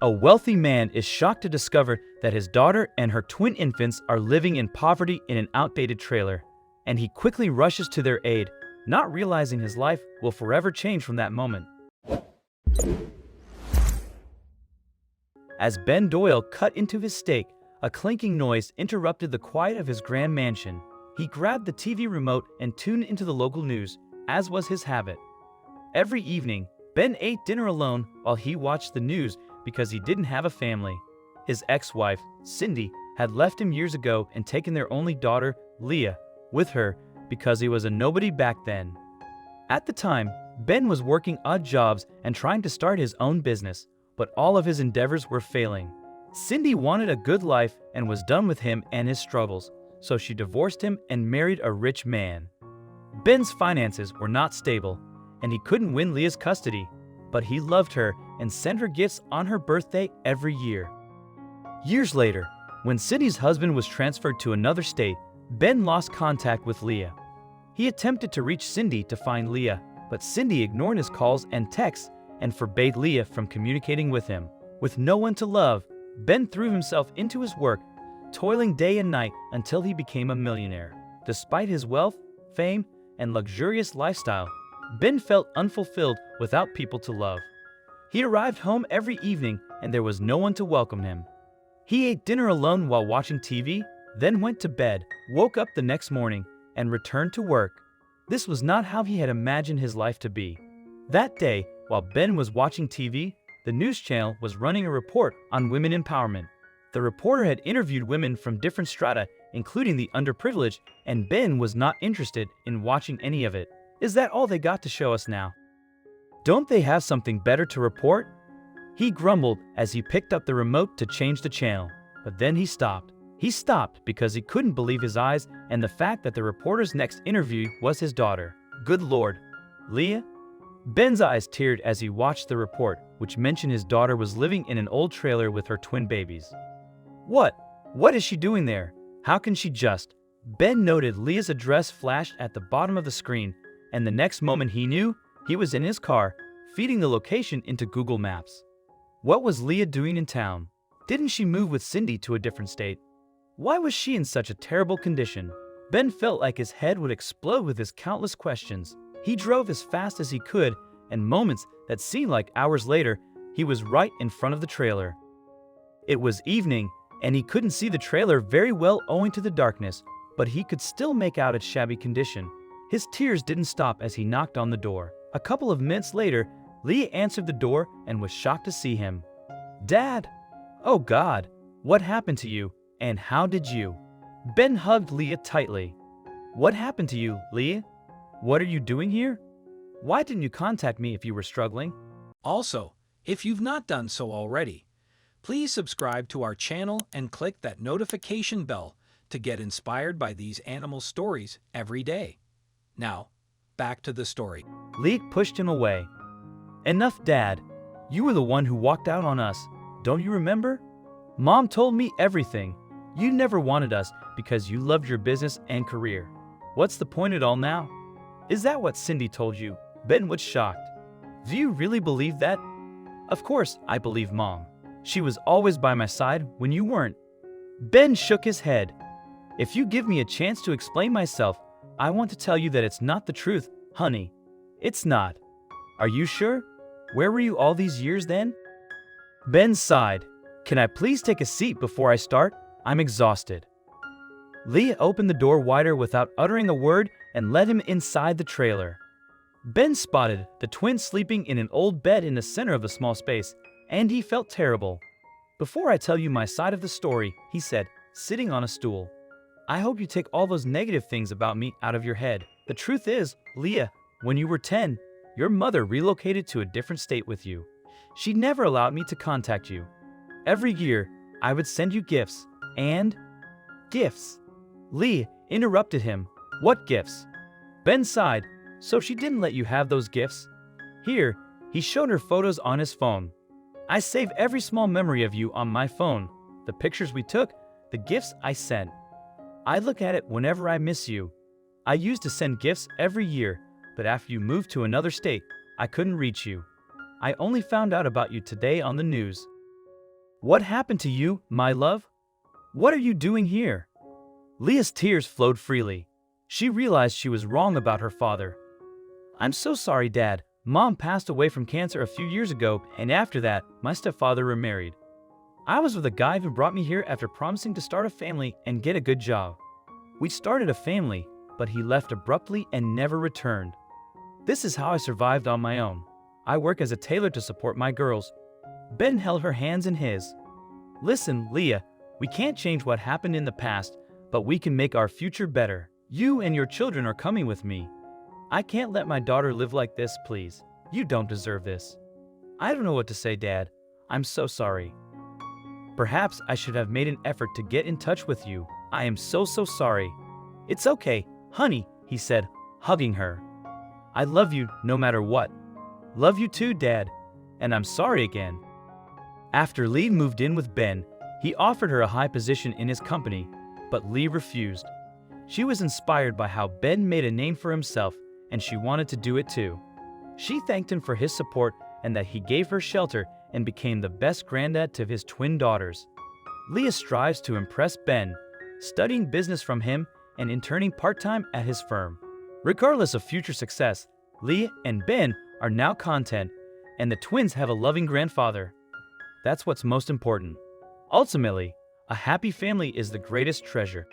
A wealthy man is shocked to discover that his daughter and her twin infants are living in poverty in an outdated trailer, and he quickly rushes to their aid, not realizing his life will forever change from that moment. As Ben Doyle cut into his steak, a clinking noise interrupted the quiet of his grand mansion. He grabbed the TV remote and tuned into the local news, as was his habit. Every evening, Ben ate dinner alone while he watched the news because he didn't have a family. His ex-wife, Cindy, had left him years ago and taken their only daughter, Leah, with her because he was a nobody back then. At the time, Ben was working odd jobs and trying to start his own business, but all of his endeavors were failing. Cindy wanted a good life and was done with him and his struggles, so she divorced him and married a rich man. Ben's finances were not stable, and he couldn't win Leah's custody, but he loved her and sent her gifts on her birthday every year. Years later, when Cindy's husband was transferred to another state, Ben lost contact with Leah. He attempted to reach Cindy to find Leah, but Cindy ignored his calls and texts and forbade Leah from communicating with him. With no one to love, Ben threw himself into his work, toiling day and night until he became a millionaire. Despite his wealth, fame, and luxurious lifestyle, Ben felt unfulfilled without people to love. He arrived home every evening and there was no one to welcome him. He ate dinner alone while watching TV, then went to bed, woke up the next morning, and returned to work. This was not how he had imagined his life to be. That day, while Ben was watching TV, the news channel was running a report on women empowerment. The reporter had interviewed women from different strata, including the underprivileged, and Ben was not interested in watching any of it. Is that all they got to show us now? Don't they have something better to report? He grumbled as he picked up the remote to change the channel, but then he stopped. He stopped because he couldn't believe his eyes and the fact that the reporter's next interview was his daughter. Good Lord, Leah? Ben's eyes teared as he watched the report, which mentioned his daughter was living in an old trailer with her twin babies. What? What is she doing there? How can she just? Ben noted Leah's address flashed at the bottom of the screen, and the next moment he knew, he was in his car, feeding the location into Google Maps. What was Leah doing in town? Didn't she move with Cindy to a different state? Why was she in such a terrible condition? Ben felt like his head would explode with his countless questions. He drove as fast as he could, and moments that seemed like hours later, he was right in front of the trailer. It was evening, and he couldn't see the trailer very well owing to the darkness, but he could still make out its shabby condition. His tears didn't stop as he knocked on the door. A couple of minutes later, Leah answered the door and was shocked to see him. Dad! Oh God, what happened to you, and how did you? Ben hugged Leah tightly. What happened to you, Leah? What are you doing here? Why didn't you contact me if you were struggling? Also, if you've not done so already, please subscribe to our channel and click that notification bell to get inspired by these animal stories every day. Now, back to the story. Leah pushed him away. Enough, Dad. You were the one who walked out on us. Don't you remember? Mom told me everything. You never wanted us because you loved your business and career. What's the point at all now? Is that what Cindy told you? Ben was shocked. Do you really believe that? Of course I believe Mom. She was always by my side when you weren't. Ben shook his head. If you give me a chance to explain myself, I want to tell you that it's not the truth, honey. It's not. Are you sure? Where were you all these years then? Ben sighed. Can I please take a seat before I start? I'm exhausted. Leah opened the door wider without uttering a word and let him inside the trailer. Ben spotted the twins sleeping in an old bed in the center of the small space, and he felt terrible. Before I tell you my side of the story, he said, sitting on a stool, I hope you take all those negative things about me out of your head. The truth is, Leah, when you were 10, your mother relocated to a different state with you. She never allowed me to contact you. Every year, I would send you gifts, and gifts. Leah interrupted him. What gifts? Ben sighed. So she didn't let you have those gifts? Here, he showed her photos on his phone. I save every small memory of you on my phone. The pictures we took, the gifts I sent. I look at it whenever I miss you. I used to send gifts every year, but after you moved to another state, I couldn't reach you. I only found out about you today on the news. What happened to you, my love? What are you doing here? Leah's tears flowed freely. She realized she was wrong about her father. I'm so sorry, Dad. Mom passed away from cancer a few years ago, and after that, my stepfather remarried. I was with a guy who brought me here after promising to start a family and get a good job. We started a family, but he left abruptly and never returned. This is how I survived on my own. I work as a tailor to support my girls. Ben held her hands in his. Listen, Leah, we can't change what happened in the past, but we can make our future better. You and your children are coming with me. I can't let my daughter live like this, please. You don't deserve this. I don't know what to say, Dad. I'm so sorry. Perhaps I should have made an effort to get in touch with you. I am so sorry. It's okay, honey, he said, hugging her. I love you no matter what. Love you too, Dad. And I'm sorry again. After Lee moved in with Ben, he offered her a high position in his company, but Lee refused. She was inspired by how Ben made a name for himself, and she wanted to do it too. She thanked him for his support and that he gave her shelter and became the best granddad to his twin daughters. Leah strives to impress Ben, studying business from him and interning part-time at his firm. Regardless of future success, Leah and Ben are now content, and the twins have a loving grandfather. That's what's most important. Ultimately, a happy family is the greatest treasure.